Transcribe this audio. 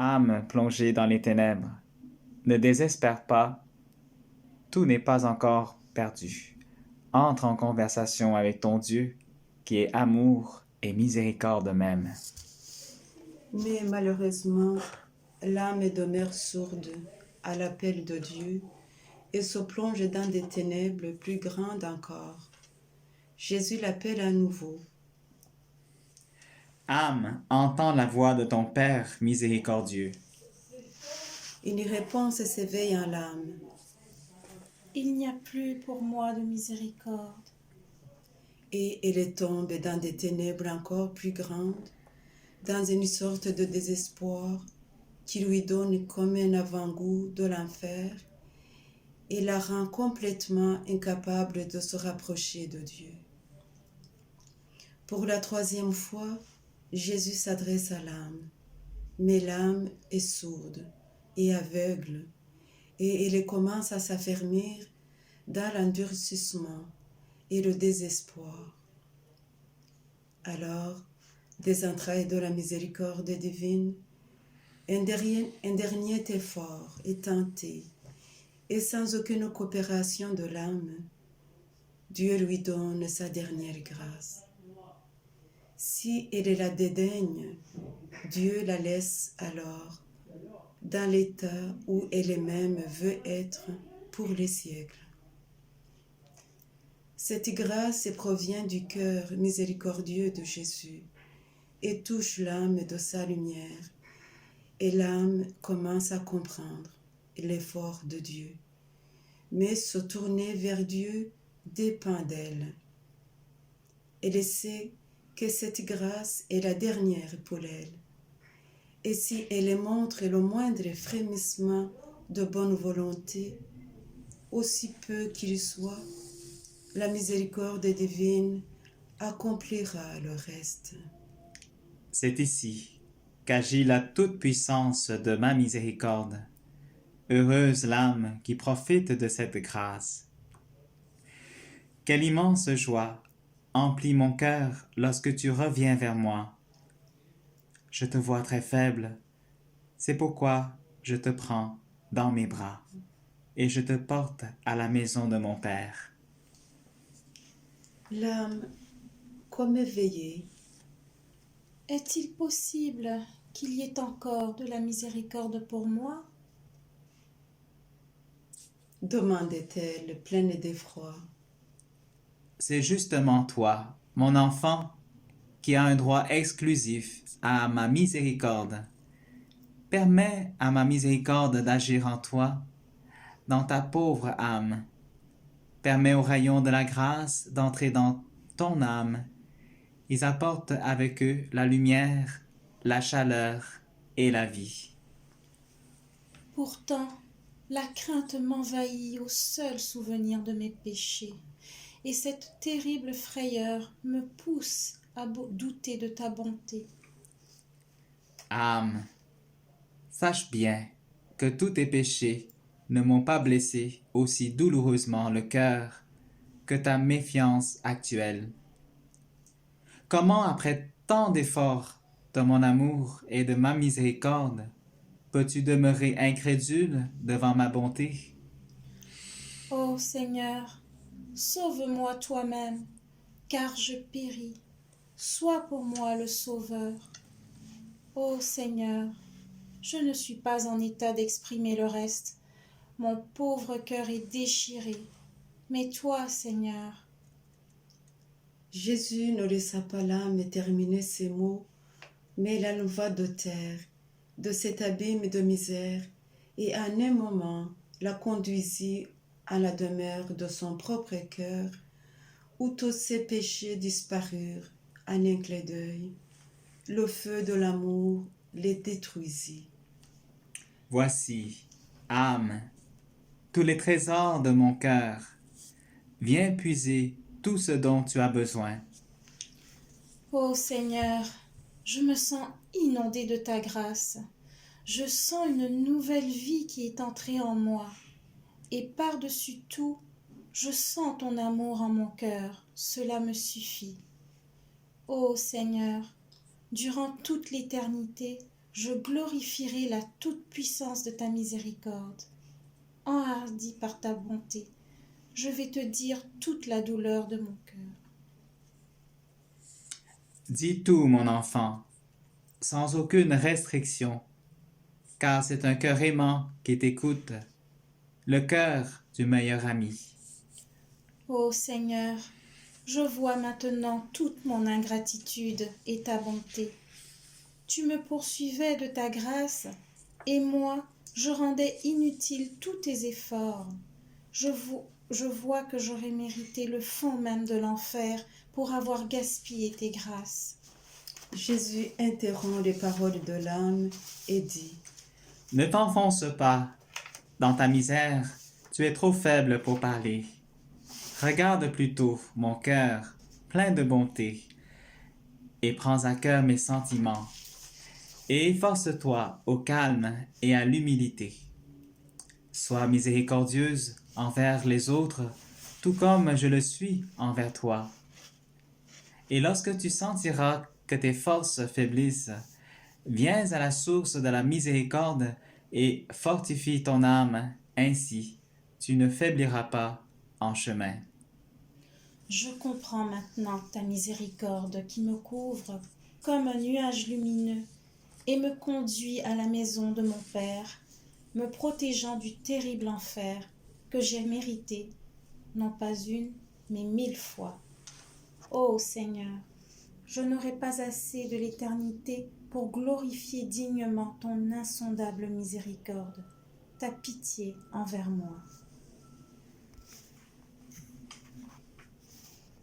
Âme plongée dans les ténèbres, ne désespère pas, tout n'est pas encore perdu. Entre en conversation avec ton Dieu, qui est amour et miséricorde même. Mais malheureusement, l'âme demeure sourde à l'appel de Dieu et se plonge dans des ténèbres plus grandes encore. Jésus l'appelle à nouveau. Âme, entends la voix de ton Père miséricordieux. Une réponse s'éveille en l'âme. Il n'y a plus pour moi de miséricorde. Et elle tombe dans des ténèbres encore plus grandes, dans une sorte de désespoir qui lui donne comme un avant-goût de l'enfer et la rend complètement incapable de se rapprocher de Dieu. Pour la troisième fois, Jésus s'adresse à l'âme, mais l'âme est sourde et aveugle, et elle commence à s'affermir dans l'endurcissement et le désespoir. Alors, des entrailles de la miséricorde divine, un dernier effort est tenté, et sans aucune coopération de l'âme, Dieu lui donne sa dernière grâce. Si elle la dédaigne, Dieu la laisse alors dans l'état où elle-même veut être pour les siècles. Cette grâce provient du cœur miséricordieux de Jésus et touche l'âme de sa lumière, et l'âme commence à comprendre l'effort de Dieu. Mais se tourner vers Dieu dépend d'elle. Elle sait que cette grâce est la dernière pour elle. Et si elle montre le moindre frémissement de bonne volonté, aussi peu qu'il soit, la miséricorde divine accomplira le reste. C'est ici qu'agit la toute-puissance de ma miséricorde. Heureuse l'âme qui profite de cette grâce. Quelle immense joie emplit mon cœur lorsque tu reviens vers moi. Je te vois très faible, c'est pourquoi je te prends dans mes bras et je te porte à la maison de mon Père. L'âme, comme éveillée, Est-il possible qu'il y ait encore de la miséricorde pour moi? demandait-elle pleine d'effroi. C'est justement toi, mon enfant, qui as un droit exclusif à ma miséricorde. Permets à ma miséricorde d'agir en toi, dans ta pauvre âme. Permets aux rayons de la grâce d'entrer dans ton âme. Ils apportent avec eux la lumière, la chaleur et la vie. Pourtant, la crainte m'envahit au seul souvenir de mes péchés, et cette terrible frayeur me pousse à douter de ta bonté. Âme, sache bien que tous tes péchés ne m'ont pas blessé aussi douloureusement le cœur que ta méfiance actuelle. Comment, après tant d'efforts de mon amour et de ma miséricorde, peux-tu demeurer incrédule devant ma bonté? Ô Seigneur, sauve-moi toi-même, car je péris. Sois pour moi le Sauveur. Ô Seigneur, je ne suis pas en état d'exprimer le reste. Mon pauvre cœur est déchiré. Mais toi, Seigneur, Jésus ne laissa pas l'âme terminer ces mots, mais l'enleva de terre, de cet abîme de misère, et en un moment la conduisit à la demeure de son propre cœur, où tous ses péchés disparurent en un clin d'œil. Le feu de l'amour les détruisit. Voici, âme, tous les trésors de mon cœur. Viens puiser tout ce dont tu as besoin. ô Seigneur, je me sens inondée de ta grâce. Je sens une nouvelle vie qui est entrée en moi. Et par-dessus tout, je sens ton amour en mon cœur. Cela me suffit. Ô Seigneur, durant toute l'éternité, je glorifierai la toute-puissance de ta miséricorde. Enhardi par ta bonté, je vais te dire toute la douleur de mon cœur. Dis tout, mon enfant, sans aucune restriction, car c'est un cœur aimant qui t'écoute, le cœur du meilleur ami. Ô Seigneur, je vois maintenant toute mon ingratitude et ta bonté. Tu me poursuivais de ta grâce, et moi, je rendais inutiles tous tes efforts. Je vois que j'aurais mérité le fond même de l'enfer pour avoir gaspillé tes grâces. Jésus interrompt les paroles de l'âme et dit: Ne t'enfonce pas dans ta misère, tu es trop faible pour parler. Regarde plutôt mon cœur plein de bonté, et prends à cœur mes sentiments, et efforce-toi au calme et à l'humilité. Sois miséricordieuse envers les autres, tout comme je le suis envers toi. Et lorsque tu sentiras que tes forces faiblissent, viens à la source de la miséricorde et fortifie ton âme, ainsi tu ne faibliras pas en chemin. Je comprends maintenant ta miséricorde qui me couvre comme un nuage lumineux et me conduit à la maison de mon Père, me protégeant du terrible enfer que j'ai mérité, non pas une, mais 1000 fois. Ô Seigneur, je n'aurai pas assez de l'éternité pour glorifier dignement ton insondable miséricorde, ta pitié envers moi.